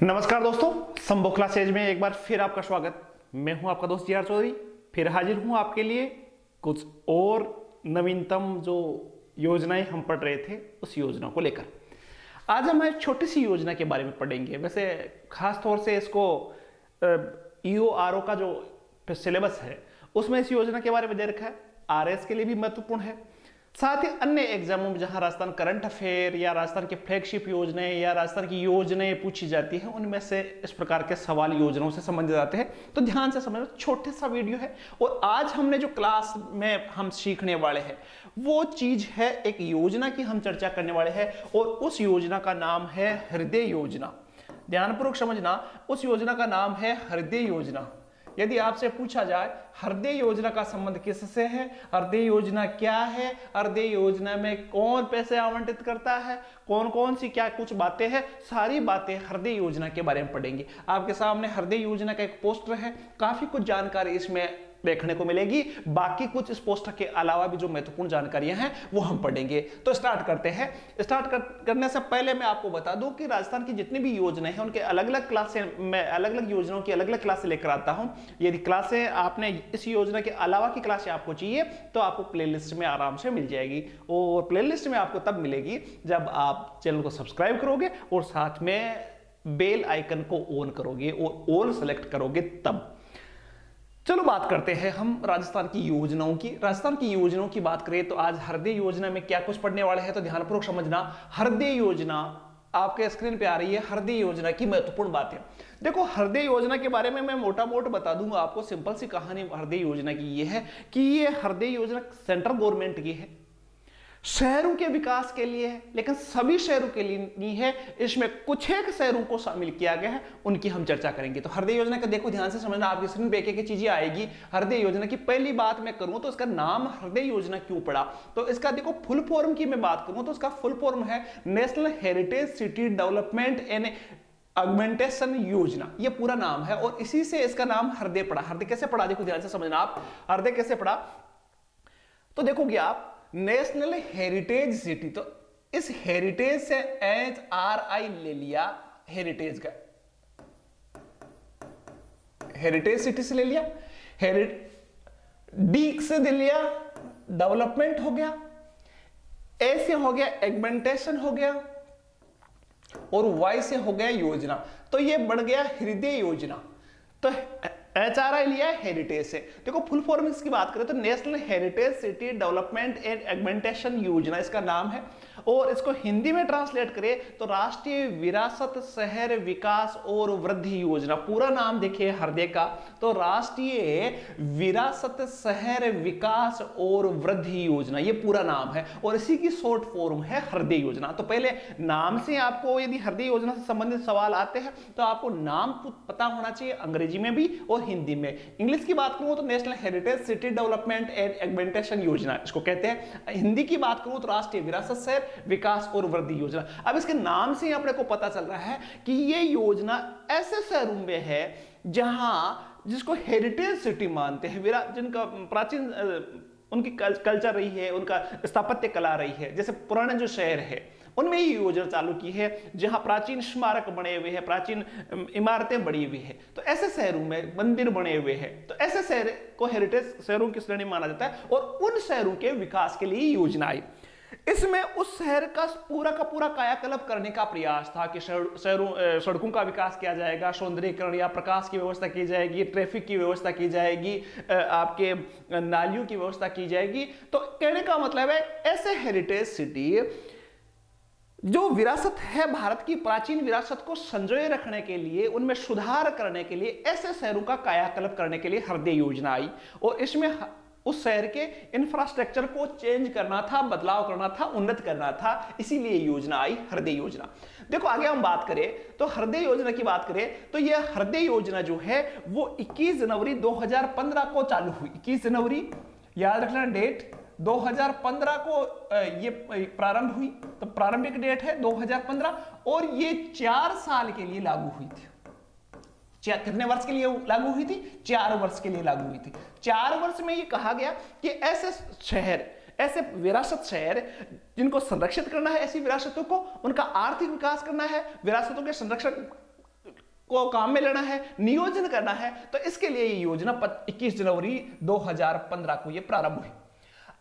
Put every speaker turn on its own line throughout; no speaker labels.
नमस्कार दोस्तों, संभव क्लासेज में एक बार फिर आपका स्वागत। मैं हूं आपका दोस्त जी.आर. चौधरी, फिर हाजिर हूं आपके लिए कुछ और नवीनतम जो योजनाएं हम पढ़ रहे थे उस योजना को लेकर। आज हम एक छोटी सी योजना के बारे में पढ़ेंगे। वैसे खास तौर से इसको EORO का जो सिलेबस है उसमें इस योजना के बारे में दे रखा है। RS के लिए भी महत्वपूर्ण है, साथ ही अन्य एग्जामों में जहां राजस्थान करंट अफेयर या राजस्थान की फ्लैगशिप योजनाएं या राजस्थान की योजनाएं पूछी जाती हैं, उनमें से इस प्रकार के सवाल योजनाओं से संबंधित आते हैं। तो ध्यान से समझना, छोटे सा वीडियो है और आज हमने जो क्लास में हम सीखने वाले हैं वो चीज है, एक योजना की हम चर्चा करने वाले हैं और उस योजना का नाम है हृदय योजना। ध्यानपूर्वक समझना, उस योजना का नाम है हृदय योजना। यदि आपसे पूछा जाए हृदय योजना का संबंध किससे है, हृदय योजना क्या है, हृदय योजना में कौन पैसे आवंटित करता है, कौन कौन सी क्या कुछ बातें हैं, सारी बातें हृदय योजना के बारे में पढ़ेंगे। आपके सामने हृदय योजना का एक पोस्टर है, काफी कुछ जानकारी इसमें देखने को मिलेगी। बाकी कुछ इस पोस्टर के अलावा भी जो महत्वपूर्ण जानकारियां हैं वो हम पढ़ेंगे। तो स्टार्ट करते हैं। करने से पहले मैं आपको बता दूं कि राजस्थान की जितनी भी योजनाएं हैं उनके अलग अलग क्लासें, मैं अलग अलग योजनाओं की अलग अलग क्लासें लेकर आता हूं। यदि क्लासें आपने इस योजना के अलावा की क्लासें आपको चाहिए तो आपको प्लेलिस्ट में आराम से मिल जाएगी, और प्लेलिस्ट में आपको तब मिलेगी जब आप चैनल को सब्सक्राइब करोगे और साथ में बेल आइकन को ऑन करोगे और ऑल सेलेक्ट करोगे तब। चलो बात करते हैं हम राजस्थान की योजनाओं की। राजस्थान की योजनाओं की बात करें तो आज हृदय योजना में क्या कुछ पढ़ने वाले हैं, तो ध्यानपूर्वक समझना। हृदय योजना आपके स्क्रीन पे आ रही है, हृदय योजना की महत्वपूर्ण बातें। देखो, हृदय योजना के बारे में मैं मोटा मोटा बता दूंगा आपको। सिंपल सी कहानी हृदय योजना की ये है कि ये हृदय योजना सेंट्रल गवर्नमेंट की है, शहरों के विकास के लिए है, लेकिन सभी शहरों के लिए नहीं है। इसमें कुछ एक शहरों को शामिल किया गया है, उनकी हम चर्चा करेंगे। तो हृदय योजना का देखो, ध्यान से समझना, आपकी स्क्रीन पे एक चीजें आएगी। हृदय योजना की पहली बात मैं करूं तो इसका नाम हृदय योजना क्यों पड़ा, तो इसका देखो फुल फॉर्म की मैं बात करूं तो इसका फुल फॉर्म है national heritage city development and augmentation योजना। ये पूरा नाम है और इसी से इसका नाम हृदय पड़ा। हृदय कैसे पड़ा, देखो ध्यान से समझना आप, हृदय कैसे पड़ा तो देखोगे आप, नेशनल हेरिटेज सिटी, तो इस हेरिटेज से HRI ले लिया, हेरिटेज का हेरिटेज सिटी से ले लिया, डी से दे लिया डेवलपमेंट हो गया, ए से हो गया एगमेंटेशन हो गया और वाई से हो गया योजना। तो ये बढ़ गया हृदय योजना। तो HRI लिया है हेरिटेज से। देखो फुल फॉर्म इसकी बात करें तो national heritage city development and augmentation योजना इसका नाम है, और इसको हिंदी में ट्रांसलेट करें तो राष्ट्रीय विरासत शहर विकास और वृद्धि योजना। पूरा नाम देखिए हृदय का, तो राष्ट्रीय विरासत शहर विकास और वृद्धि योजना, ये पूरा नाम है और इसी की शॉर्ट फॉर्म है हृदय योजना। तो पहले नाम से आपको यदि हृदय योजना से संबंधित सवाल आते हैं तो आपको नाम पता होना चाहिए, अंग्रेजी में भी और हिंदी में। इंग्लिश की बात करूं तो national heritage city development and augmentation योजना इसको कहते हैं। हिंदी की बात करूं तो राष्ट्रीय विरासत शहर विकास और वृद्धि योजना। अब इसके नाम से ही अपने को पता चल रहा है कि ये योजना ऐसे शहरों में है जहां जिसको हेरिटेज सिटी मानते हैं, जिनका प्राचीन उनकी कल्चर रही है, उनका स्थापत्य कला रही है, जैसे पुराने जो शहर है उनमें ये योजना चालू की है जहां प्राचीन स्मारक बने हुए हैं, प्राचीन इमारतें बनी हुई है, तो ऐसे शहरों में मंदिर बने हुए हैं, तो ऐसे शहर को हेरिटेज शहरों की श्रेणी माना जाता है और उन शहरों के विकास के लिए योजना आई। इसमें उस शहर का पूरा कायाकल्प करने का प्रयास था कि सड़कों का विकास किया जाएगा, सौंदर्यीकरण या प्रकाश की व्यवस्था की जाएगी, ट्रैफिक की व्यवस्था की जाएगी, आपके नालियों की व्यवस्था की जाएगी। तो कहने का मतलब है ऐसे हेरिटेज सिटी जो विरासत है, भारत की प्राचीन विरासत को संजोए रखने के लिए, उनमें सुधार करने के लिए, ऐसे शहरों का कायाकल्प करने के लिए हृदय योजना आई और इसमें उस शहर के इंफ्रास्ट्रक्चर को चेंज करना था, बदलाव करना था, उन्नत करना था, इसीलिए योजना आई हृदय योजना। देखो आगे हम बात करें तो हृदय योजना की बात करें तो यह हृदय योजना जो है वो 21 जनवरी 2015 को चालू हुई। 21 जनवरी याद रखना डेट, 2015 को ये प्रारंभ हुई, तो प्रारंभिक डेट है 2015 और ये 4 साल के लिए लागू हुई थी। कितने वर्ष के लिए लागू हुई थी? 4 वर्ष के लिए लागू हुई थी। 4 वर्ष में ये कहा गया कि ऐसे शहर, ऐसे विरासत शहर जिनको संरक्षित करना है, ऐसी विरासतों को, उनका आर्थिक विकास करना है, विरासतों के संरक्षण को काम में लेना है, नियोजन करना है, तो इसके लिए ये योजना 21 जनवरी 2015 को ये प्रारंभ हुई।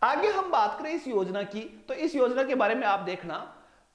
आगे हम बात करें इस योजना की, तो इस योजना के बारे में आप देखना,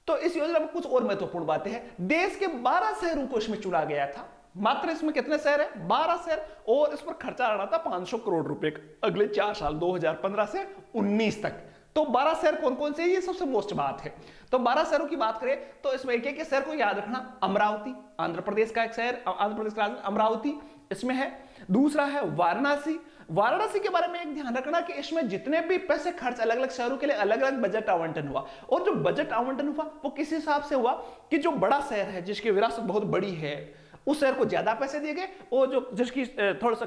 तो इस योजना में कुछ और महत्वपूर्ण बातें हैं। देश के 12 शहरों को इसमें चुना गया था। मात्र इसमें कितने शहर है? 12 शहर, और इस पर खर्चा आना था 500 करोड़ रुपए अगले 4 साल 2015 से 19 तक। तो 12 शहर कौन कौन से? ये सबसे मोस्ट बात है। तो 12 शहरों की बात करें तो इसमें एक एक शहर को याद रखना। अमरावती, आंध्र प्रदेश का एक शहर, आंध्र प्रदेश का अमरावती इसमें है। दूसरा है वाराणसी। वाराणसी के बारे में एक ध्यान रखना कि इसमें जितने भी पैसे खर्च अलग अलग शहरों के लिए अलग अलग बजट आवंटन हुआ, और जो बजट आवंटन हुआ वो किस हिसाब से हुआ कि जो बड़ा शहर है, जिसकी विरासत बहुत बड़ी है, उस शहर को ज्यादा पैसे दिए गए, और जो जिसकी थोड़ा सा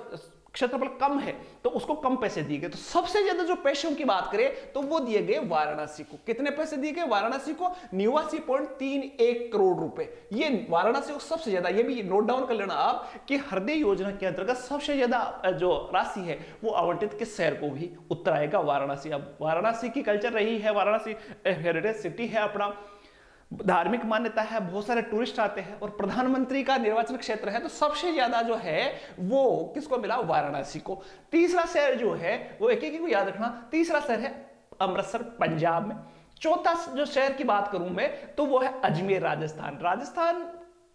क्षेत्रफल कम है तो उसको कम पैसे दिए गए। तो सबसे ज्यादा जो पैसों की बात करें तो वो दिए गए वाराणसी को। कितने पैसे दिए गए वाराणसी को? 89.31 करोड़ रुपए। ये वाराणसी को सबसे ज्यादा, ये भी नोट डाउन कर लेना आप कि हृदय योजना के अंतर्गत सबसे ज्यादा जो राशि है वो आवंटित किस शहर को भी? उत्तर आएगा वाराणसी। अब वाराणसी की कल्चर रही है, वाराणसी हेरिटेज सिटी है, अपना धार्मिक मान्यता है, बहुत सारे टूरिस्ट आते हैं, और प्रधानमंत्री का निर्वाचन क्षेत्र है, तो सबसे ज्यादा जो है वो किसको मिला? वाराणसी को। तीसरा शहर जो है वो एक को याद रखना, तीसरा शहर है अमृतसर पंजाब में। चौथा जो शहर की बात करूं मैं तो वो है अजमेर राजस्थान। राजस्थान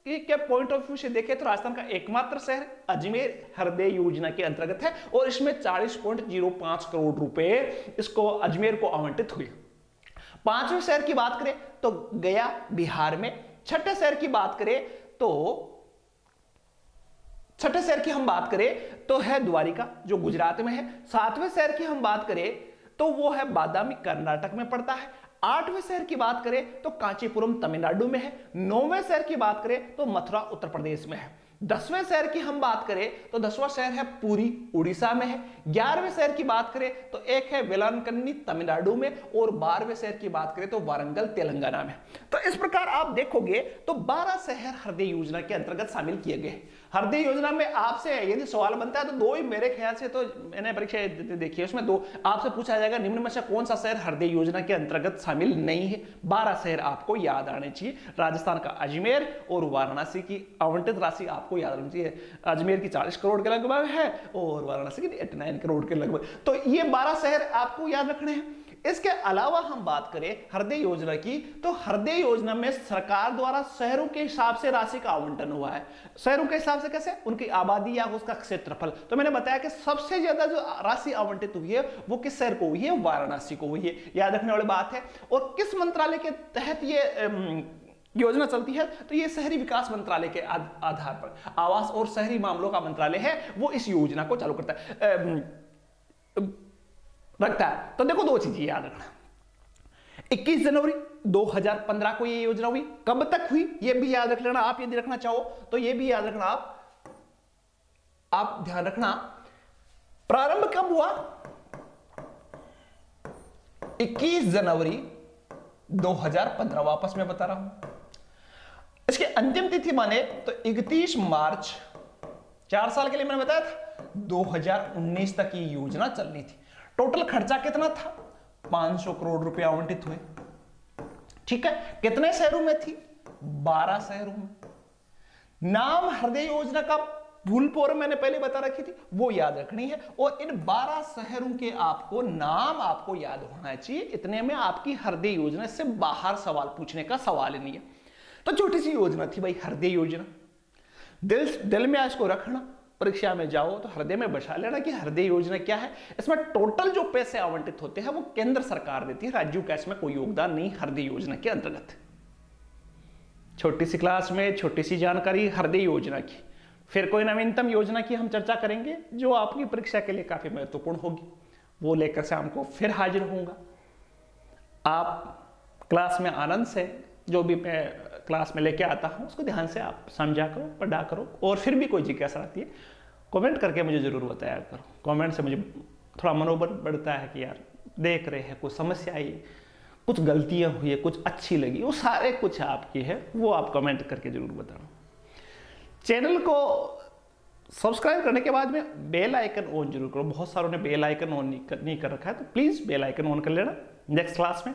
के पॉइंट ऑफ व्यू से देखें तो राजस्थान का एकमात्र शहर अजमेर हृदय योजना के अंतर्गत है, और इसमें 40.05 करोड़ रुपए इसको अजमेर को आवंटित हुए। पांचवें शहर की बात करें तो गया बिहार में। छठे शहर की बात करें तो छठे शहर की हम बात करें तो है द्वारिका जो गुजरात में है। सातवें शहर की हम बात करें तो वो है बादामी कर्नाटक में पड़ता है। आठवें शहर की बात करें तो कांचीपुरम तमिलनाडु में है। नौवें शहर की बात करें तो मथुरा उत्तर प्रदेश में है। 10वें शहर की हम बात करें तो 10वां शहर है पुरी उड़ीसा में है। 11वें शहर की बात करें तो एक है वेलांकन्नी तमिलनाडु में, और 12वें शहर की बात करें तो वारंगल तेलंगाना में। तो इस प्रकार आप देखोगे तो 12 शहर हृदय योजना के अंतर्गत शामिल किए गए। हृदय योजना में आपसे यदि सवाल बनता है तो दो ही मेरे ख्याल से, तो मैंने परीक्षा देखी है उसमें दो आपसे पूछा जाएगा निम्न में से कौन सा शहर हृदय योजना के अंतर्गत शामिल नहीं है। 12 शहर आपको याद आने चाहिए। राजस्थान का अजमेर और वाराणसी की आवंटित राशि आपको याद रखनी चाहिए। अजमेर की 40 करोड़ के लगभग है और वाराणसी की 89 करोड़ के लगभग। तो ये 12 शहर आपको याद रखने हैं। इसके अलावा हम बात करें हृदय योजना की, तो हृदय योजना में सरकार द्वारा शहरों के हिसाब से राशि का आवंटन हुआ है। शहरों के हिसाब से कैसे? उनकी आबादी या उसका क्षेत्रफल। तो मैंने बताया कि सबसे ज्यादा जो राशि आवंटित हुई है वो किस शहर को हुई है? वाराणसी को हुई है। याद रखने वाली बात है। और किस मंत्रालय के तहत ये योजना चलती है? तो ये शहरी विकास मंत्रालय के आधार पर, आवास और शहरी मामलों का मंत्रालय है, वो इस योजना को चालू करता है रखता है। तो देखो दो चीजें याद रखना। 21 जनवरी 2015 को ये योजना हुई। कब तक हुई ये भी याद रख लेना आप, यदि रखना चाहो तो ये भी याद रखना आप ध्यान रखना। प्रारंभ कब हुआ? 21 जनवरी 2015। वापस मैं बता रहा हूं। इसकी अंतिम तिथि माने तो 31 मार्च, 4 साल के लिए मैंने बताया था, 2019 तक ये योजना चलनी थी। टोटल खर्चा कितना था? 500 करोड़ रुपए आवंटित हुए। ठीक है। कितने शहरों में थी? 12 शहरों में। नाम हृदय योजना का भूल पूर्व मैंने पहले बता रखी थी, वो याद रखनी है। और इन 12 शहरों के आपको नाम आपको याद होना चाहिए। इतने में आपकी हृदय योजना से बाहर सवाल पूछने का सवाल ही नहीं है। तो छोटी सी योजना थी भाई हृदय योजना। दिल में इसको रखना, परीक्षा में जाओ तो हृदय में बसा लेना कि हृदय योजना क्या है। इसमें टोटल जो पैसे आवंटित होते हैं वो केंद्र सरकार देती है, राज्यों का इसमें कोई योगदान नहीं हृदय योजना के अंतर्गत। छोटी सी क्लास में छोटी सी जानकारी हृदय योजना की। फिर कोई नवीनतम योजना की हम चर्चा करेंगे जो आपकी परीक्षा के लिए काफी महत्वपूर्ण होगी, वो लेकर शाम को फिर हाजिर होऊंगा। आप क्लास में आनंद से जो भी मैं क्लास में लेके आता हूं उसको ध्यान से आप समझा करो, पढ़ा करो। और फिर भी कोई जिज्ञासा आती है कमेंट करके मुझे जरूर बताया करो। कमेंट से मुझे थोड़ा मनोबल बढ़ता है कि यार देख रहे हैं, कुछ समस्या आई, कुछ गलतियां हुई है, कुछ अच्छी लगी, वो सारे कुछ आपकी है, वो आप कमेंट करके जरूर बताना। चैनल को सब्सक्राइब करने के बाद में बेल आइकन ऑन जरूर करो। बहुत सारों ने बेल आइकन ऑन नहीं कर रखा है, तो प्लीज बेल आइकन ऑन कर लेना। नेक्स्ट क्लास में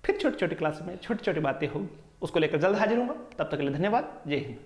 फिर छोटी छोटी क्लास में छोटी छोटी बातें होगी, उसको लेकर जल्द हाजिर होऊंगा। तब तक के लिए धन्यवाद। जय हिंद।